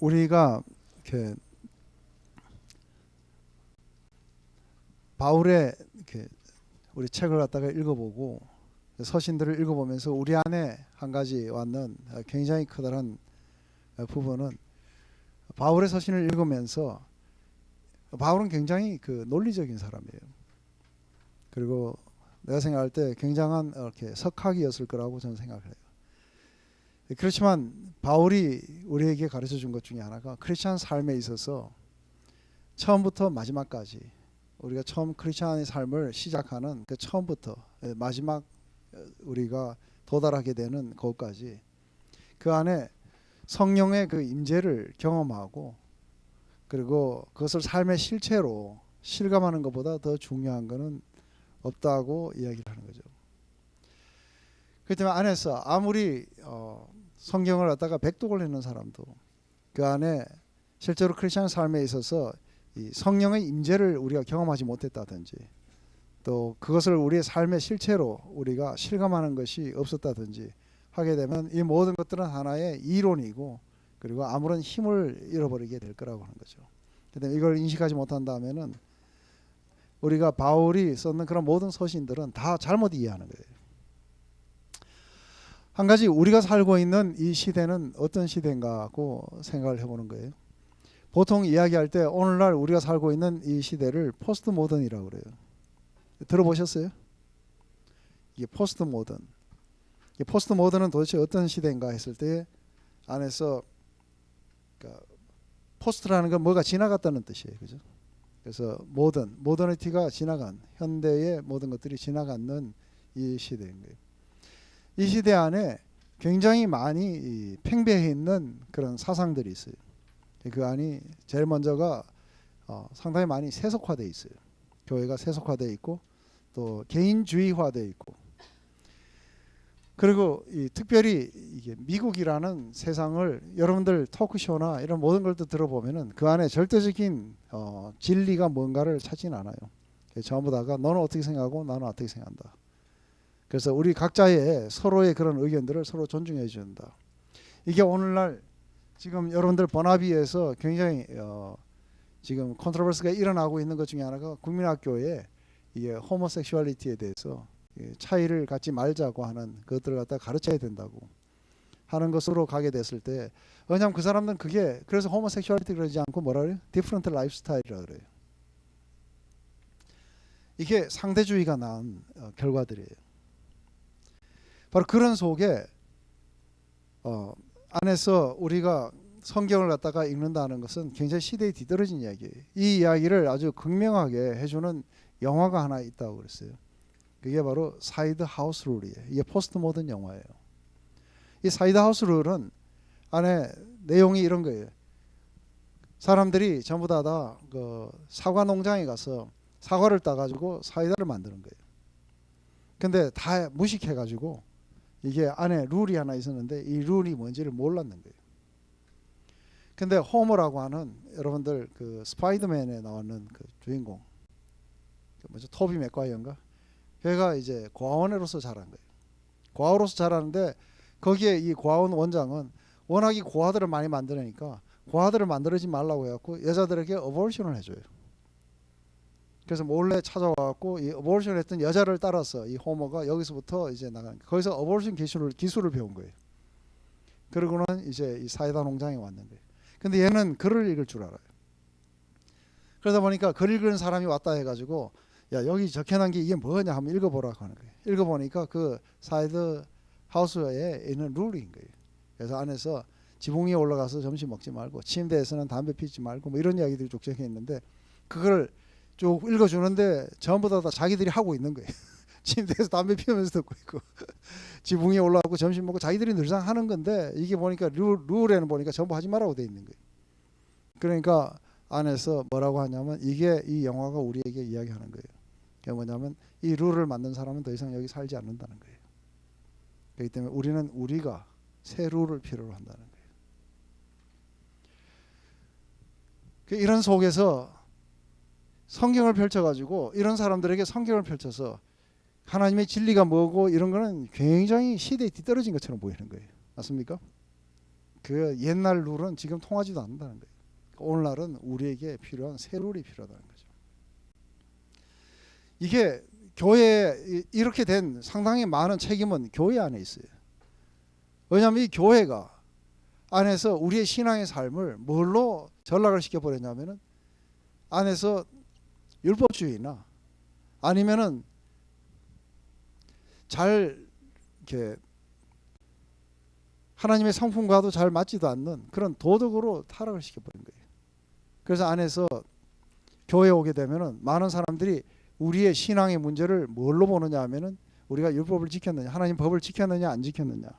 우리가 이렇게 바울의 이렇게 우리 책을 갖다가 읽어보고 서신들을 읽어보면서 우리 안에 한 가지 왔는 굉장히 커다란 부분은, 바울의 서신을 읽으면서 바울은 굉장히 논리적인 사람이에요. 그리고 내가 생각할 때 굉장한 이렇게 석학이었을 거라고 저는 생각해요. 그렇지만 바울이 우리에게 가르쳐 준 것 중에 하나가, 크리스찬 삶에 있어서 처음부터 마지막까지, 우리가 처음 크리스찬의 삶을 시작하는 그 처음부터 마지막 우리가 도달하게 되는 것까지 그 안에 성령의 그 임재를 경험하고, 그리고 그것을 삶의 실체로 실감하는 것보다 더 중요한 것은 없다고 이야기를 하는 거죠. 그렇기 때문에 안에서 아무리 성경을 갖다가 백독을 했는 사람도 그 안에 실제로 크리스천 삶에 있어서 이 성령의 임재를 우리가 경험하지 못했다든지, 또 그것을 우리의 삶의 실체로 우리가 실감하는 것이 없었다든지 하게 되면 이 모든 것들은 하나의 이론이고, 그리고 아무런 힘을 잃어버리게 될 거라고 하는 거죠. 그런데 이걸 인식하지 못한다면은 우리가 바울이 썼는 그런 모든 서신들은 다 잘못 이해하는 거예요. 한 가지, 우리가 살고 있는 이 시대는 어떤 시대인가 하고 생각을 해보는 거예요. 보통 이야기할 때 오늘날 우리가 살고 있는 이 시대를 포스트 모던이라고 그래요. 들어보셨어요? 이게 포스트 모던. 포스트 모던은 도대체 어떤 시대인가 했을 때 안에서, 그러니까 포스트라는 건 뭐가 지나갔다는 뜻이에요. 그죠? 그래서 모더니티가 지나간, 현대의 모든 것들이 지나가는 이 시대인 거예요. 이 시대 안에 굉장히 많이 팽배해 있는 그런 사상들이 있어요. 그 안이 제일 먼저가 상당히 많이 세속화되어 있어요. 교회가 세속화되어 있고, 또 개인주의화되어 있고, 그리고 특별히 이게 미국이라는 세상을 여러분들 토크쇼나 이런 모든 걸 들어보면은 그 안에 절대적인 진리가 뭔가를 찾지는 않아요. 전부 다가 너는 어떻게 생각하고 나는 어떻게 생각한다. 그래서 우리 각자의 서로의 그런 의견들을 서로 존중해 준다. 이게 오늘날 지금 여러분들 번화비에서 굉장히 지금 컨트로버스가 일어나고 있는 것 중에 하나가, 국민학교에 이게 호모섹슈얼리티에 대해서 차이를 갖지 말자고 하는 것들을 갖다 가르쳐야 된다고 하는 것으로 가게 됐을 때, 왜냐하면 그 사람들은 그게, 그래서 호모섹슈얼리티 그러지 않고 뭐라 그래요? 디퍼런트 라이프스타일이라 그래요. 이게 상대주의가 낳은 결과들이에요. 바로 그런 속에 안에서 우리가 성경을 갖다가 읽는다는 것은 굉장히 시대에 뒤떨어진 이야기예요. 이 이야기를 아주 극명하게 해주는 영화가 하나 있다고 그랬어요. 그게 바로 사이드 하우스 룰이에요. 이게 포스트 모던 영화예요. 이 사이드 하우스 룰은 안에 내용이 이런 거예요. 사람들이 전부 다 그 사과 농장에 가서 사과를 따가지고 사이다를 만드는 거예요. 근데 다 무식해가지고 이게 안에 룰이 하나 있었는데 이 룰이 뭔지를 몰랐는 거예요. 근데 호머라고 하는, 여러분들 그 스파이더맨에 나왔는 그 주인공, 뭐죠? 토비 맥과이어인가? 걔가 이제 고아원으로서 자란 거예요. 고아로서 자라는데 거기에 이 고아원 원장은 워낙 이 고아들을 많이 만드니까 고아들을 만들지 말라고 해갖고 여자들에게 어보션을 해줘요. 그래서 몰래 찾아와갖고 이 어보션 했던 여자를 따라서 이 호머가 여기서부터 이제 나가는, 거기서 어보션 기술을 배운 거예요. 그러고는 이제 이 사이다 농장에 왔는 거예요. 근데 얘는 글을 읽을 줄 알아요. 그러다 보니까 글 읽는 사람이 왔다 해가지고, 야 여기 적혀놓은 게 이게 뭐냐 하면 읽어보라고 하는 거예요. 읽어보니까 그 사이드 하우스에 있는 룰인 거예요. 그래서 안에서 지붕 위에 올라가서 점심 먹지 말고, 침대에서는 담배 피지 말고, 뭐 이런 이야기들이 쭉 적혀 있는데, 그걸 쭉 읽어주는데 전부 다 자기들이 하고 있는 거예요. 침대에서 담배 피우면서 듣고 있고 지붕 위에 올라가고 점심 먹고 자기들이 늘상 하는 건데, 이게 보니까 룰에는 보니까 전부 하지 말라고 돼 있는 거예요. 그러니까 안에서 뭐라고 하냐면, 이게 이 영화가 우리에게 이야기하는 거예요. 그게 뭐냐면 이 룰을 만든 사람은 더 이상 여기 살지 않는다는 거예요. 그렇기 때문에 우리가 새 룰을 필요로 한다는 거예요. 이런 속에서 성경을 펼쳐가지고 이런 사람들에게 성경을 펼쳐서 하나님의 진리가 뭐고 이런 거는 굉장히 시대에 뒤떨어진 것처럼 보이는 거예요. 맞습니까? 그 옛날 룰은 지금 통하지도 않는다는 거예요. 오늘날은 우리에게 필요한 새 룰이 필요하다는 거죠. 이게 교회에 이렇게 된 상당히 많은 책임은 교회 안에 있어요. 왜냐하면 이 교회가 안에서 우리의 신앙의 삶을 뭘로 전락을 시켜버렸냐면은 안에서 율법주의나 아니면은 잘 이렇게 하나님의 성품과도 잘 맞지도 않는 그런 도덕으로 타락을 시켜버린 거예요. 그래서 안에서 교회에 오게 되면은 많은 사람들이 우리의 신앙의 문제를 뭘로 보느냐 하면은 우리가 율법을 지켰느냐, 하나님 법을 지켰느냐 안 지켰느냐,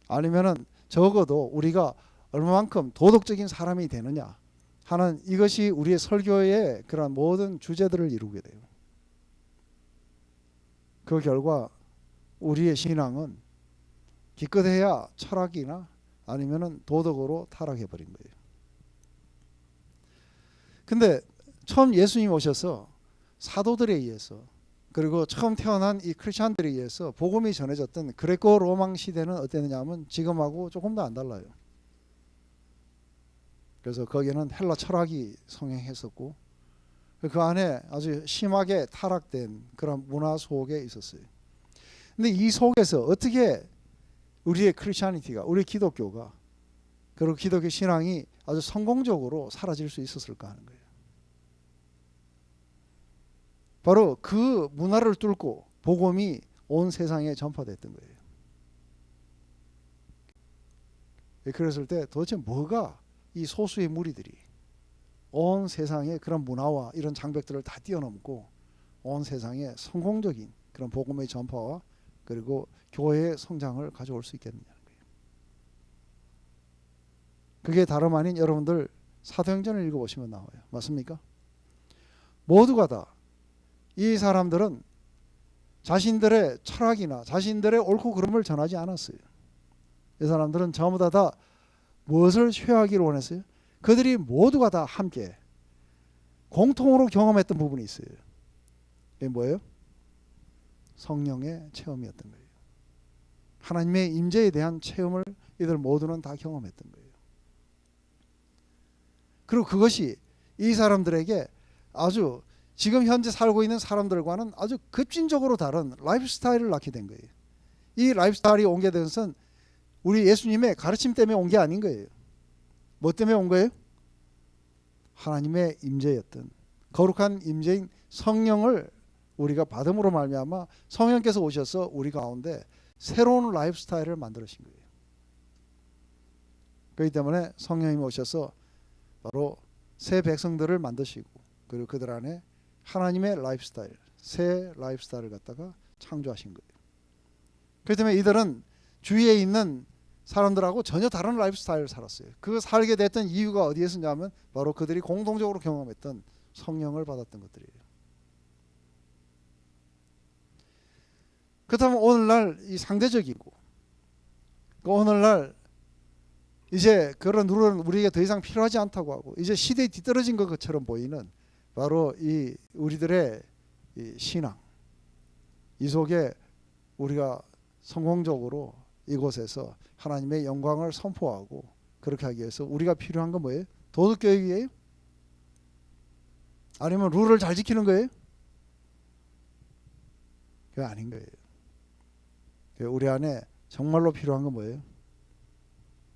아니면은 적어도 우리가 얼마만큼 도덕적인 사람이 되느냐 하는, 이것이 우리의 설교의 그런 모든 주제들을 이루게 돼요. 그 결과 우리의 신앙은 기껏해야 철학이나 아니면은 도덕으로 타락해 버린 거예요. 근데 처음 예수님 오셔서 사도들에 의해서, 그리고 처음 태어난 이 크리스천들에 의해서 복음이 전해졌던 그레코 로망 시대는 어땠느냐 하면 지금하고 조금 더 안 달라요. 그래서 거기는 헬라 철학이 성행했었고 그 안에 아주 심하게 타락된 그런 문화 속에 있었어요. 근데 이 속에서 어떻게 우리의 크리스천리티가, 우리 기독교가, 그리고 기독교 신앙이 아주 성공적으로 사라질 수 있었을까 하는 거예요. 바로 그 문화를 뚫고 복음이 온 세상에 전파됐던 거예요. 그랬을 때 도대체 뭐가 이 소수의 무리들이 온 세상에 그런 문화와 이런 장벽들을 다 뛰어넘고 온 세상에 성공적인 그런 복음의 전파와 그리고 교회의 성장을 가져올 수 있겠느냐는 거예요. 그게 다름 아닌 여러분들 사도행전을 읽어보시면 나와요. 맞습니까? 모두가 다 이 사람들은 자신들의 철학이나 자신들의 옳고 그름을 전하지 않았어요. 이 사람들은 전부 다 무엇을 쇠하기를 원했어요? 그들이 모두가 다 함께 공통으로 경험했던 부분이 있어요. 이게 뭐예요? 성령의 체험이었던 거예요. 하나님의 임재에 대한 체험을 이들 모두는 다 경험했던 거예요. 그리고 그것이 이 사람들에게 아주 지금 현재 살고 있는 사람들과는 아주 급진적으로 다른 라이프 스타일을 낳게 된 거예요. 이 라이프 스타일이 온 게 된 것은 우리 예수님의 가르침 때문에 온 게 아닌 거예요. 뭐 때문에 온 거예요? 하나님의 임재였던 거룩한 임재인 성령을 우리가 받음으로 말미암아 성령께서 오셔서 우리 가운데 새로운 라이프 스타일을 만들으신 거예요. 그렇기 때문에 성령님이 오셔서 바로 새 백성들을 만드시고 그리고 그들 안에 하나님의 라이프 스타일, 새 라이프 스타일을 갖다가 창조하신 거예요. 그렇기 때문에 이들은 주위에 있는 사람들하고 전혀 다른 라이프 스타일을 살았어요. 그 살게 됐던 이유가 어디에 있었냐면 바로 그들이 공동적으로 경험했던 성령을 받았던 것들이에요. 그렇다면 오늘날 이 상대적이고 오늘날 이제 그런 룰은 우리에게 더 이상 필요하지 않다고 하고 이제 시대에 뒤떨어진 것처럼 보이는 바로 이 우리들의 이 신앙, 이 속에 우리가 성공적으로 이곳에서 하나님의 영광을 선포하고 그렇게 하기 위해서 우리가 필요한 건 뭐예요? 도덕교육이에요? 아니면 룰을 잘 지키는 거예요? 그게 아닌 거예요. 우리 안에 정말로 필요한 건 뭐예요?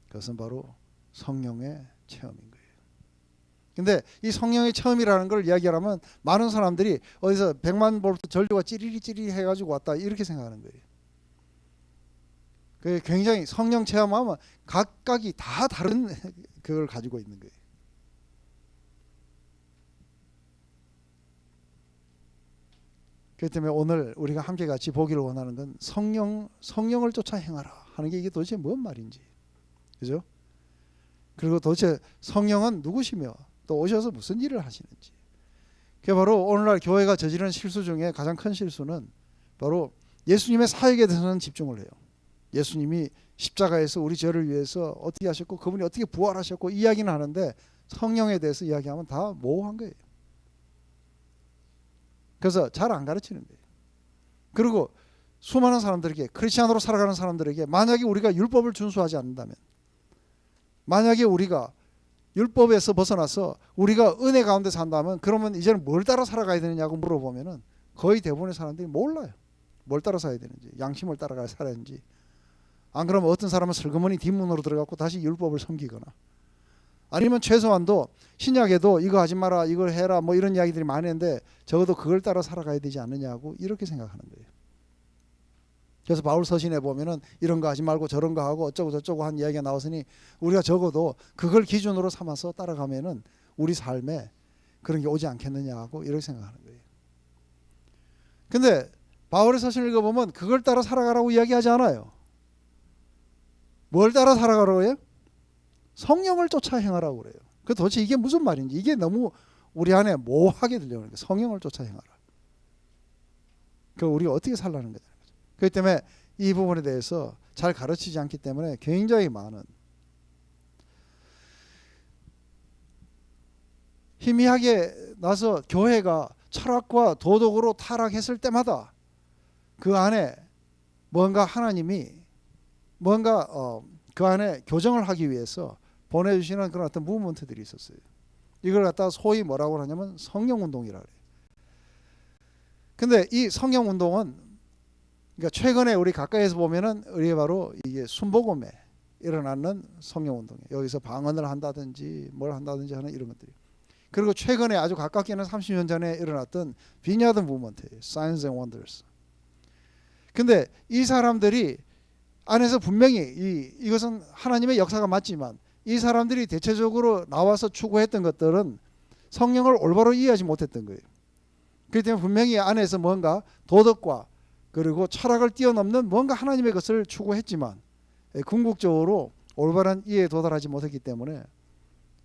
그것은 바로 성령의 체험인 거예요. 근데 이 성령의 체험이라는 걸 이야기하면 많은 사람들이 어디서 100만 볼트 전류가 찌리리 해가지고 왔다 이렇게 생각하는 거예요. 그 굉장히 성령 체험하면 각각이 다 다른 그걸 가지고 있는 거예요. 그렇기 때문에 오늘 우리가 함께 같이 보기를 원하는 건 성령을 쫓아 행하라 하는 게 이게 도대체 뭔 말인지, 그죠? 그리고 도대체 성령은 누구시며 또 오셔서 무슨 일을 하시는지. 그게 바로 오늘날 교회가 저지르는 실수 중에 가장 큰 실수는 바로 예수님의 사역에 대해서는 집중을 해요. 예수님이 십자가에서 우리 죄를 위해서 어떻게 하셨고 그분이 어떻게 부활하셨고 이야기는 하는데 성령에 대해서 이야기하면 다 모호한 거예요. 그래서 잘 안 가르치는 거예요. 그리고 수많은 사람들에게, 크리스찬으로 살아가는 사람들에게 만약에 우리가 율법을 준수하지 않는다면 만약에 우리가 율법에서 벗어나서 우리가 은혜 가운데 산다면 그러면 이제는 뭘 따라 살아가야 되느냐고 물어보면은 거의 대부분의 사람들이 몰라요. 뭘 따라 살아야 되는지, 양심을 따라가야 살아야지. 안 그러면 어떤 사람은 슬그머니 뒷문으로 들어가고 다시 율법을 섬기거나, 아니면 최소한도 신약에도 이거 하지 마라, 이걸 해라, 뭐 이런 이야기들이 많은데 적어도 그걸 따라 살아가야 되지 않느냐고 이렇게 생각하는 거예요. 그래서 바울 서신에 보면은 이런 거 하지 말고 저런 거 하고 어쩌고 저쩌고 한 이야기가 나왔으니 우리가 적어도 그걸 기준으로 삼아서 따라가면은 우리 삶에 그런 게 오지 않겠느냐 하고 이렇게 생각하는 거예요. 근데 바울의 서신을 읽어보면 그걸 따라 살아가라고 이야기하지 않아요. 뭘 따라 살아가라고 해요? 성령을 쫓아 행하라고 그래요. 그 도대체 이게 무슨 말인지, 이게 너무 우리 안에 모호하게 들려오는 거예요. 성령을 쫓아 행하라. 그 우리가 어떻게 살라는 거죠. 그렇기 때문에 이 부분에 대해서 잘 가르치지 않기 때문에 굉장히 많은 희미하게 나서 교회가 철학과 도덕으로 타락했을 때마다 그 안에 뭔가 하나님이 뭔가 그 안에 교정을 하기 위해서 보내주시는 그런 어떤 무브먼트들이 있었어요. 이걸 갖다가 소위 뭐라고 하냐면 성령운동이라 그래요. 근데 이 성령운동은 그러니까 최근에 우리 가까이에서 보면은 우리 바로 이게 순복음에 일어나는 성령운동이에요. 여기서 방언을 한다든지 뭘 한다든지 하는 이런 것들이. 그리고 최근에 아주 가깝게는 30년 전에 일어났던 비냐드 무브먼트예요. Signs and Wonders. 근데 이 사람들이 안에서 분명히 이것은 하나님의 역사가 맞지만 이 사람들이 대체적으로 나와서 추구했던 것들은 성령을 올바로 이해하지 못했던 거예요. 그렇기 때문에 분명히 안에서 뭔가 도덕과 그리고 철학을 뛰어넘는 뭔가 하나님의 것을 추구했지만 궁극적으로 올바른 이해에 도달하지 못했기 때문에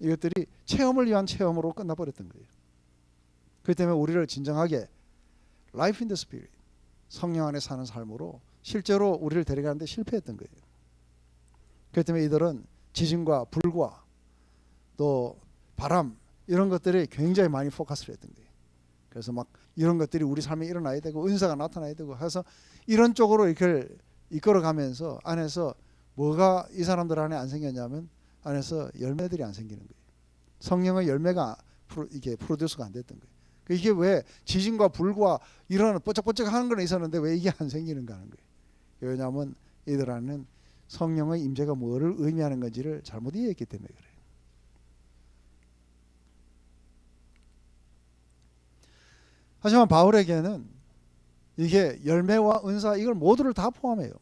이것들이 체험을 위한 체험으로 끝나버렸던 거예요. 그렇기 때문에 우리를 진정하게 Life in the Spirit, 성령 안에 사는 삶으로 실제로 우리를 데려가는데 실패했던 거예요. 그렇기 때문에 이들은 지진과 불과 또 바람 이런 것들이 굉장히 많이 포커스를 했던 거예요. 그래서 막 이런 것들이 우리 삶에 일어나야 되고 은사가 나타나야 되고 해서 이런 쪽으로 이렇게 이끌어가면서 안에서 뭐가 이 사람들 안에 안 생겼냐면 안에서 열매들이 안 생기는 거예요. 성령의 열매가 이게 프로듀스가 안 됐던 거예요. 이게 왜 지진과 불과 이런 뽀짝뽀짝 하는 건 있었는데 왜 이게 안 생기는가 하는 거예요. 왜냐하면 이들 안에는 성령의 임재가 뭐를 의미하는 건지를 잘못 이해했기 때문에 그래요. 하지만 바울에게는 이게 열매와 은사 이걸 모두를 다 포함해요.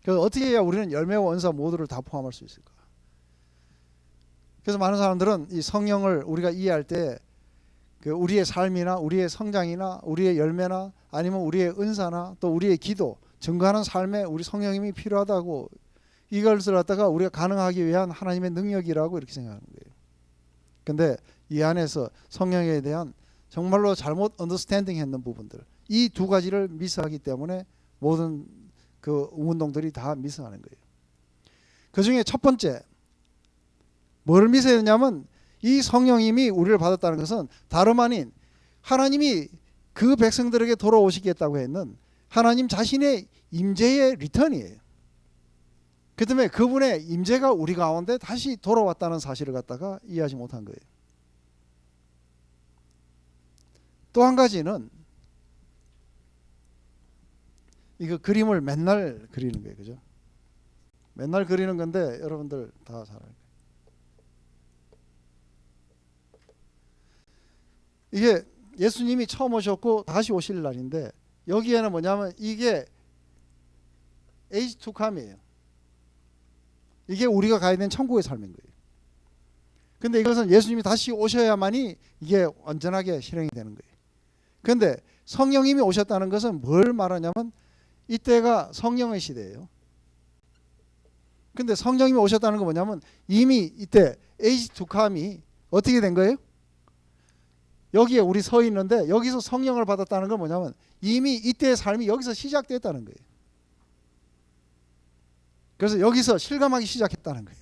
그래서 어떻게 해야 우리는 열매와 은사 모두를 다 포함할 수 있을까? 그래서 많은 사람들은 이 성령을 우리가 이해할 때 그 우리의 삶이나 우리의 성장이나 우리의 열매나 아니면 우리의 은사나 또 우리의 기도 증거하는 삶에 우리 성령님이 필요하다고 이것을 갖다가 우리가 가능하기 위한 하나님의 능력이라고 이렇게 생각하는 거예요. 근데 이 안에서 성령에 대한 정말로 잘못 언더스탠딩 했는 부분들 이 두 가지를 미스하기 때문에 모든 그 운동들이 다 미스하는 거예요. 그 중에 첫 번째 뭐를 미스해야 되냐면 이 성령님이 우리를 받았다는 것은 다름 아닌 하나님이 그 백성들에게 돌아오시겠다고 했는 하나님 자신의 임재의 리턴이에요. 그 때문에 그분의 임재가 우리 가운데 다시 돌아왔다는 사실을 갖다가 이해하지 못한 거예요. 또 한 가지는 이거 그림을 맨날 그리는 거예요. 그죠? 맨날 그리는 건데 여러분들 다 잘 알고 이게 예수님이 처음 오셨고 다시 오실 날인데 여기에는 뭐냐면 이게 age to come이에요. 이게 우리가 가야 되는 천국의 삶인 거예요. 근데 이것은 예수님이 다시 오셔야만이 이게 완전하게 실행이 되는 거예요. 근데 성령님이 오셨다는 것은 뭘 말하냐면 이때가 성령의 시대예요. 근데 성령님이 오셨다는 건 뭐냐면 이미 이때 age to come이 어떻게 된 거예요? 여기에 우리 서 있는데 여기서 성령을 받았다는 건 뭐냐면 이미 이때의 삶이 여기서 시작됐다는 거예요. 그래서 여기서 실감하기 시작했다는 거예요.